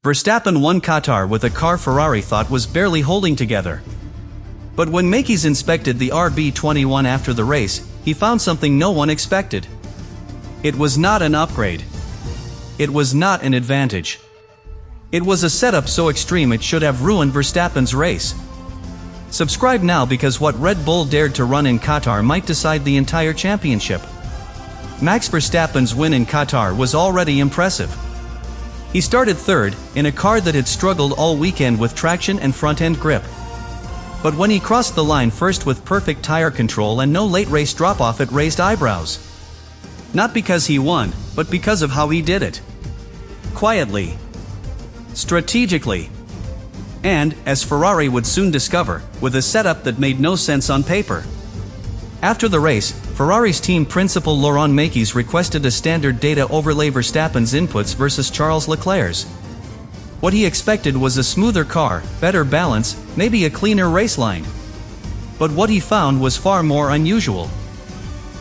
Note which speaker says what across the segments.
Speaker 1: Verstappen won Qatar with a car Ferrari thought was barely holding together. But when Mekies inspected the RB21 after the race, he found something no one expected. It was not an upgrade. It was not an advantage. It was a setup so extreme it should have ruined Verstappen's race. Subscribe now, because what Red Bull dared to run in Qatar might decide the entire championship. Max Verstappen's win in Qatar was already impressive. He started third, in a car that had struggled all weekend with traction and front-end grip. But when he crossed the line first with perfect tire control and no late race drop-off, it raised eyebrows. Not because he won, but because of how he did it. Quietly. Strategically. And, as Ferrari would soon discover, with a setup that made no sense on paper. After the race, Ferrari's team principal Laurent Mekies requested a standard data overlay Verstappen's inputs versus Charles Leclerc's. What he expected was a smoother car, better balance, maybe a cleaner race line. But what he found was far more unusual.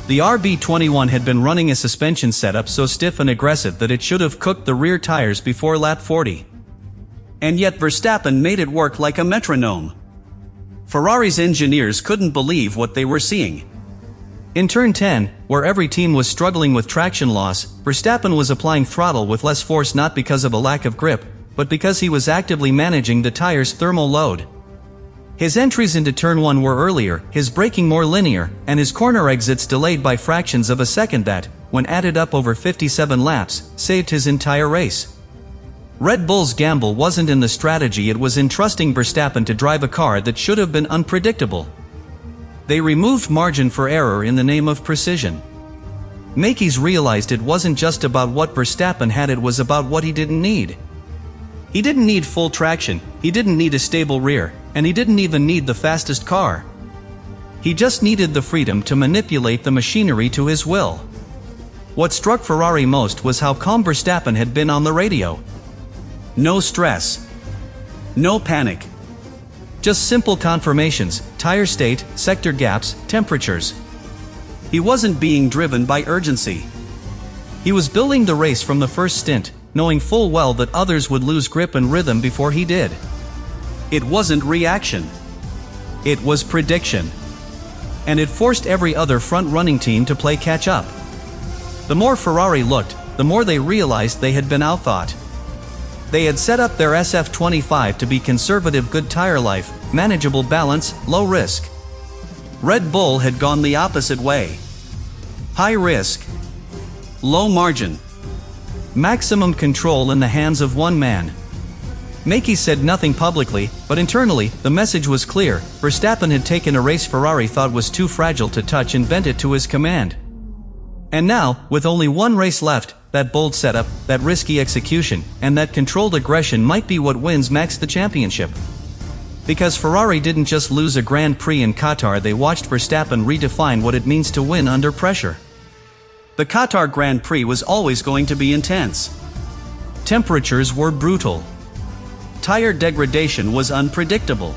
Speaker 1: The RB21 had been running a suspension setup so stiff and aggressive that it should have cooked the rear tires before lap 40. And yet Verstappen made it work like a metronome. Ferrari's engineers couldn't believe what they were seeing. In turn 10, where every team was struggling with traction loss, Verstappen was applying throttle with less force, not because of a lack of grip, but because he was actively managing the tire's thermal load. His entries into turn 1 were earlier, his braking more linear, and his corner exits delayed by fractions of a second that, when added up over 57 laps, saved his entire race. Red Bull's gamble wasn't in the strategy, it was in trusting Verstappen to drive a car that should have been unpredictable. They removed margin for error in the name of precision. Mekies realized it wasn't just about what Verstappen had, it was about what he didn't need. He didn't need full traction, he didn't need a stable rear, and he didn't even need the fastest car. He just needed the freedom to manipulate the machinery to his will. What struck Ferrari most was how calm Verstappen had been on the radio. No stress. No panic. Just simple confirmations, tire state, sector gaps, temperatures. He wasn't being driven by urgency. He was building the race from the first stint, knowing full well that others would lose grip and rhythm before he did. It wasn't reaction. It was prediction. And it forced every other front-running team to play catch-up. The more Ferrari looked, the more they realized they had been outthought. They had set up their SF25 to be conservative, good tire life, manageable balance, low risk. Red Bull had gone the opposite way. High risk. Low margin. Maximum control in the hands of one man. Mekies said nothing publicly, but internally, the message was clear. Verstappen had taken a race Ferrari thought was too fragile to touch and bent it to his command. And now, with only one race left, that bold setup, that risky execution, and that controlled aggression might be what wins Max the championship. Because Ferrari didn't just lose a Grand Prix in Qatar, they watched Verstappen redefine what it means to win under pressure. The Qatar Grand Prix was always going to be intense. Temperatures were brutal. Tire degradation was unpredictable.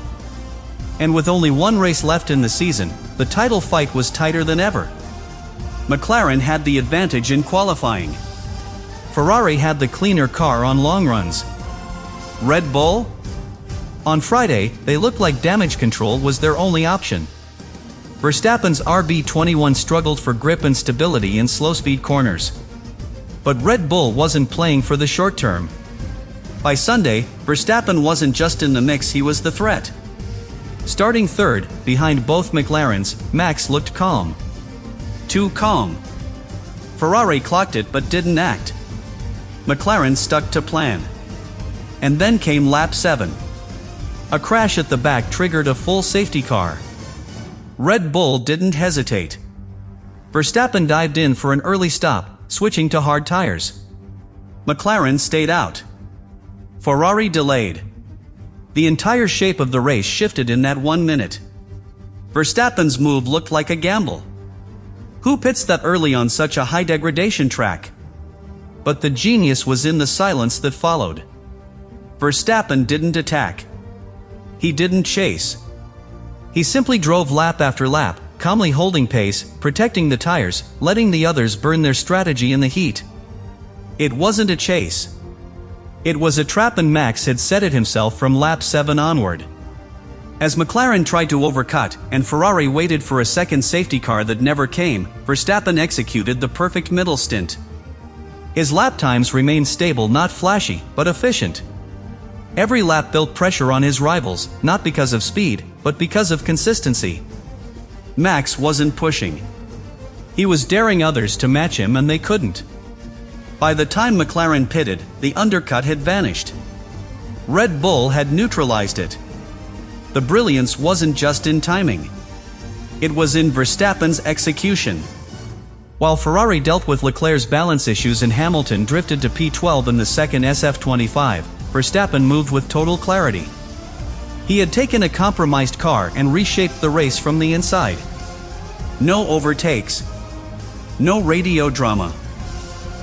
Speaker 1: And with only one race left in the season, the title fight was tighter than ever. McLaren had the advantage in qualifying. Ferrari had the cleaner car on long runs. Red Bull? On Friday, they looked like damage control was their only option. Verstappen's RB21 struggled for grip and stability in slow-speed corners. But Red Bull wasn't playing for the short term. By Sunday, Verstappen wasn't just in the mix, he was the threat. Starting third, behind both McLarens, Max looked calm. Too calm. Ferrari clocked it but didn't act. McLaren stuck to plan. And then came lap 7. A crash at the back triggered a full safety car. Red Bull didn't hesitate. Verstappen dived in for an early stop, switching to hard tires. McLaren stayed out. Ferrari delayed. The entire shape of the race shifted in that 1 minute. Verstappen's move looked like a gamble. Who pits that early on such a high degradation track? But the genius was in the silence that followed. Verstappen didn't attack. He didn't chase. He simply drove lap after lap, calmly holding pace, protecting the tires, letting the others burn their strategy in the heat. It wasn't a chase. It was a trap and Max had set it himself from lap 7 onward. As McLaren tried to overcut and Ferrari waited for a second safety car that never came, Verstappen executed the perfect middle stint. His lap times remained stable, not flashy, but efficient. Every lap built pressure on his rivals, not because of speed, but because of consistency. Max wasn't pushing. He was daring others to match him and they couldn't. By the time McLaren pitted, the undercut had vanished. Red Bull had neutralized it. The brilliance wasn't just in timing. It was in Verstappen's execution. While Ferrari dealt with Leclerc's balance issues and Hamilton drifted to P12 in the second SF25, Verstappen moved with total clarity. He had taken a compromised car and reshaped the race from the inside. No overtakes. No radio drama.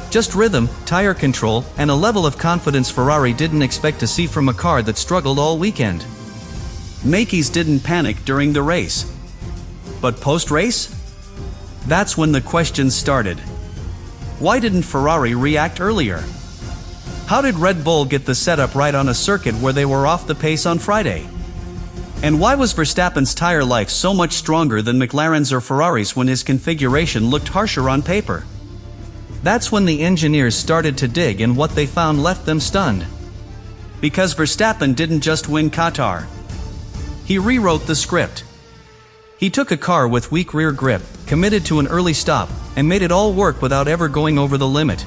Speaker 1: Just rhythm, tire control, and a level of confidence Ferrari didn't expect to see from a car that struggled all weekend. Mekies didn't panic during the race. But post-race? That's when the questions started. Why didn't Ferrari react earlier? How did Red Bull get the setup right on a circuit where they were off the pace on Friday? And why was Verstappen's tire life so much stronger than McLaren's or Ferrari's when his configuration looked harsher on paper? That's when the engineers started to dig, and what they found left them stunned. Because Verstappen didn't just win Qatar. He rewrote the script. He took a car with weak rear grip, committed to an early stop, and made it all work without ever going over the limit.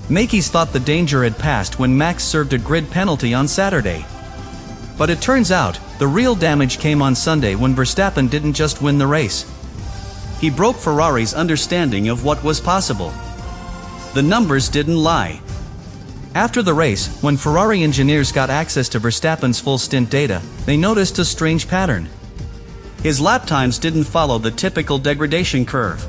Speaker 1: Mekies thought the danger had passed when Max served a grid penalty on Saturday. But it turns out, the real damage came on Sunday when Verstappen didn't just win the race. He broke Ferrari's understanding of what was possible. The numbers didn't lie. After the race, when Ferrari engineers got access to Verstappen's full stint data, they noticed a strange pattern. His lap times didn't follow the typical degradation curve.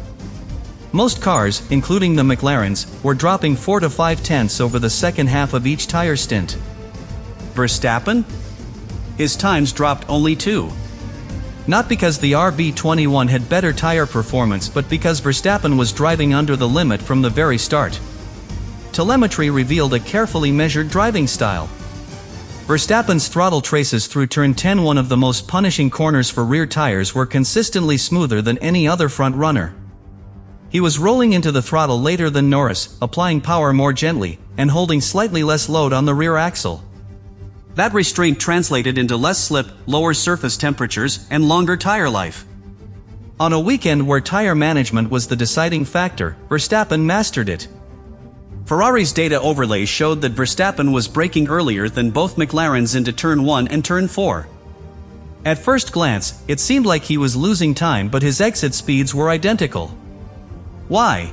Speaker 1: Most cars, including the McLarens, were dropping 4 to 5 tenths over the second half of each tire stint. Verstappen? His times dropped only 2. Not because the RB21 had better tire performance, but because Verstappen was driving under the limit from the very start. Telemetry revealed a carefully measured driving style. Verstappen's throttle traces through turn 10, one of the most punishing corners for rear tires, were consistently smoother than any other front runner. He was rolling into the throttle later than Norris, applying power more gently, and holding slightly less load on the rear axle. That restraint translated into less slip, lower surface temperatures, and longer tire life. On a weekend where tire management was the deciding factor, Verstappen mastered it. Ferrari's data overlay showed that Verstappen was braking earlier than both McLarens into turn 1 and turn 4. At first glance, it seemed like he was losing time, but his exit speeds were identical. Why?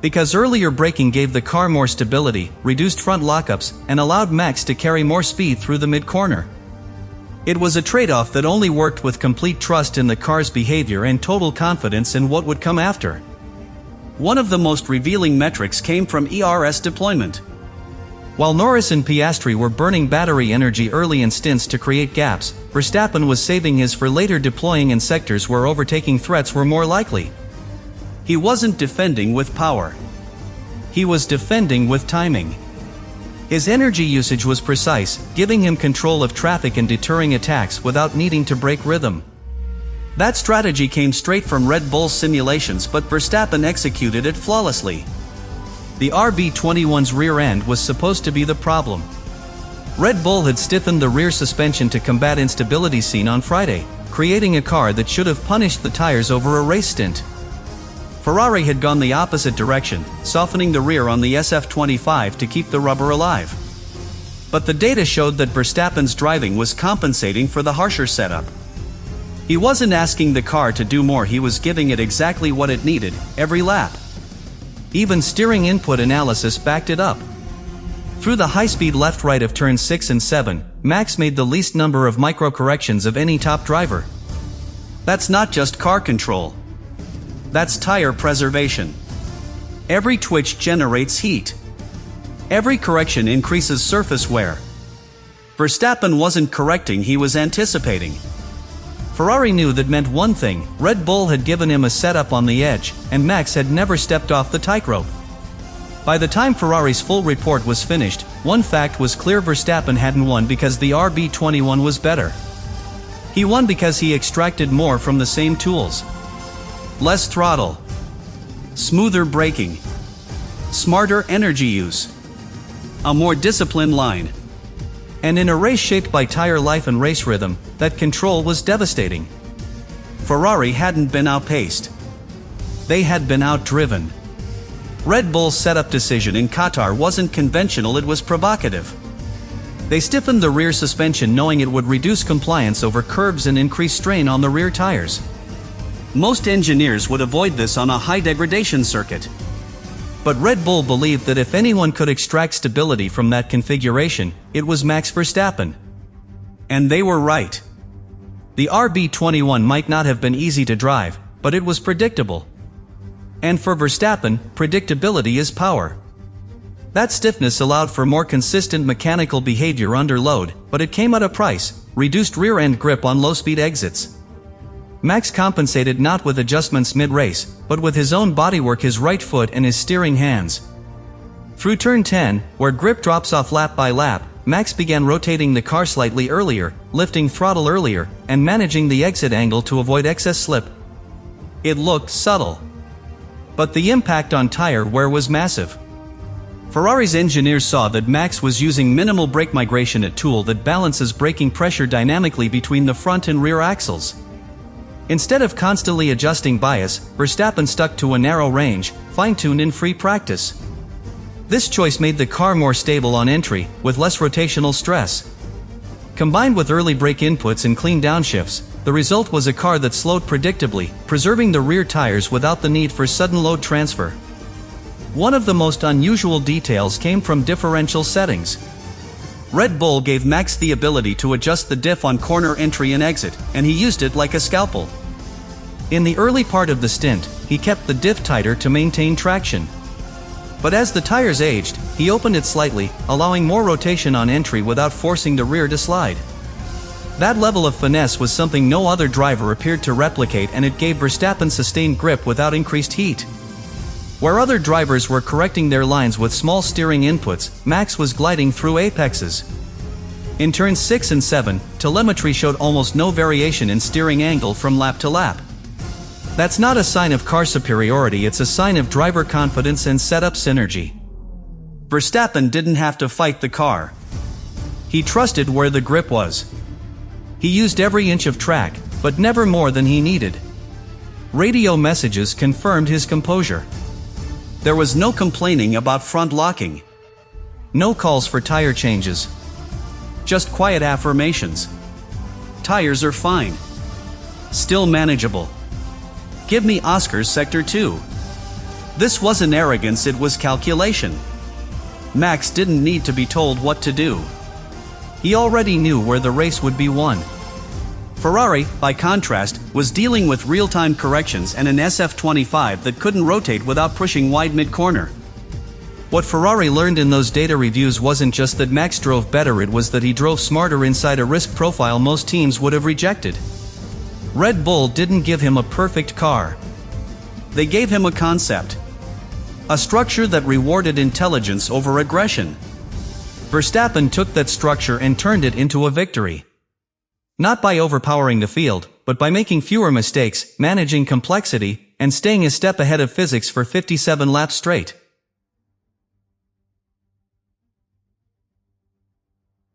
Speaker 1: Because earlier braking gave the car more stability, reduced front lockups, and allowed Max to carry more speed through the mid-corner. It was a trade-off that only worked with complete trust in the car's behavior and total confidence in what would come after. One of the most revealing metrics came from ERS deployment. While Norris and Piastri were burning battery energy early in stints to create gaps, Verstappen was saving his for later, deploying in sectors where overtaking threats were more likely. He wasn't defending with power. He was defending with timing. His energy usage was precise, giving him control of traffic and deterring attacks without needing to break rhythm. That strategy came straight from Red Bull's simulations, but Verstappen executed it flawlessly. The RB21's rear end was supposed to be the problem. Red Bull had stiffened the rear suspension to combat instability seen on Friday, creating a car that should have punished the tires over a race stint. Ferrari had gone the opposite direction, softening the rear on the SF25 to keep the rubber alive. But the data showed that Verstappen's driving was compensating for the harsher setup. He wasn't asking the car to do more, he was giving it exactly what it needed, every lap. Even steering input analysis backed it up. Through the high-speed left-right of turns 6 and 7, Max made the least number of micro-corrections of any top driver. That's not just car control. That's tire preservation. Every twitch generates heat. Every correction increases surface wear. Verstappen wasn't correcting, he was anticipating. Ferrari knew that meant one thing: Red Bull had given him a setup on the edge, and Max had never stepped off the tightrope. By the time Ferrari's full report was finished, one fact was clear: Verstappen hadn't won because the RB21 was better. He won because he extracted more from the same tools. Less throttle, smoother braking, smarter energy use, a more disciplined line. And in a race shaped by tire life and race rhythm, that control was devastating. Ferrari hadn't been outpaced. They had been outdriven. Red Bull's setup decision in Qatar wasn't conventional, it was provocative. They stiffened the rear suspension knowing it would reduce compliance over curbs and increase strain on the rear tires. Most engineers would avoid this on a high-degradation circuit. But Red Bull believed that if anyone could extract stability from that configuration, it was Max Verstappen. And they were right. The RB21 might not have been easy to drive, but it was predictable. And for Verstappen, predictability is power. That stiffness allowed for more consistent mechanical behavior under load, but it came at a price: reduced rear-end grip on low-speed exits. Max compensated not with adjustments mid-race, but with his own bodywork, his right foot and his steering hands. Through turn 10, where grip drops off lap by lap, Max began rotating the car slightly earlier, lifting throttle earlier, and managing the exit angle to avoid excess slip. It looked subtle, but the impact on tire wear was massive. Ferrari's engineers saw that Max was using minimal brake migration, a tool that balances braking pressure dynamically between the front and rear axles. Instead of constantly adjusting bias, Verstappen stuck to a narrow range, fine-tuned in free practice. This choice made the car more stable on entry, with less rotational stress. Combined with early brake inputs and clean downshifts, the result was a car that slowed predictably, preserving the rear tires without the need for sudden load transfer. One of the most unusual details came from differential settings. Red Bull gave Max the ability to adjust the diff on corner entry and exit, and he used it like a scalpel. In the early part of the stint, he kept the diff tighter to maintain traction. But as the tires aged, he opened it slightly, allowing more rotation on entry without forcing the rear to slide. That level of finesse was something no other driver appeared to replicate, and it gave Verstappen sustained grip without increased heat. Where other drivers were correcting their lines with small steering inputs, Max was gliding through apexes. In turns 6 and 7, telemetry showed almost no variation in steering angle from lap to lap. That's not a sign of car superiority, it's a sign of driver confidence and setup synergy. Verstappen didn't have to fight the car. He trusted where the grip was. He used every inch of track, but never more than he needed. Radio messages confirmed his composure. There was no complaining about front locking. No calls for tire changes. Just quiet affirmations. Tires are fine. Still manageable. Give me Oscar's Sector 2. This wasn't arrogance, it was calculation. Max didn't need to be told what to do. He already knew where the race would be won. Ferrari, by contrast, was dealing with real-time corrections and an SF25 that couldn't rotate without pushing wide mid-corner. What Ferrari learned in those data reviews wasn't just that Max drove better, it was that he drove smarter inside a risk profile most teams would have rejected. Red Bull didn't give him a perfect car. They gave him a concept. A structure that rewarded intelligence over aggression. Verstappen took that structure and turned it into a victory. Not by overpowering the field, but by making fewer mistakes, managing complexity, and staying a step ahead of physics for 57 laps straight.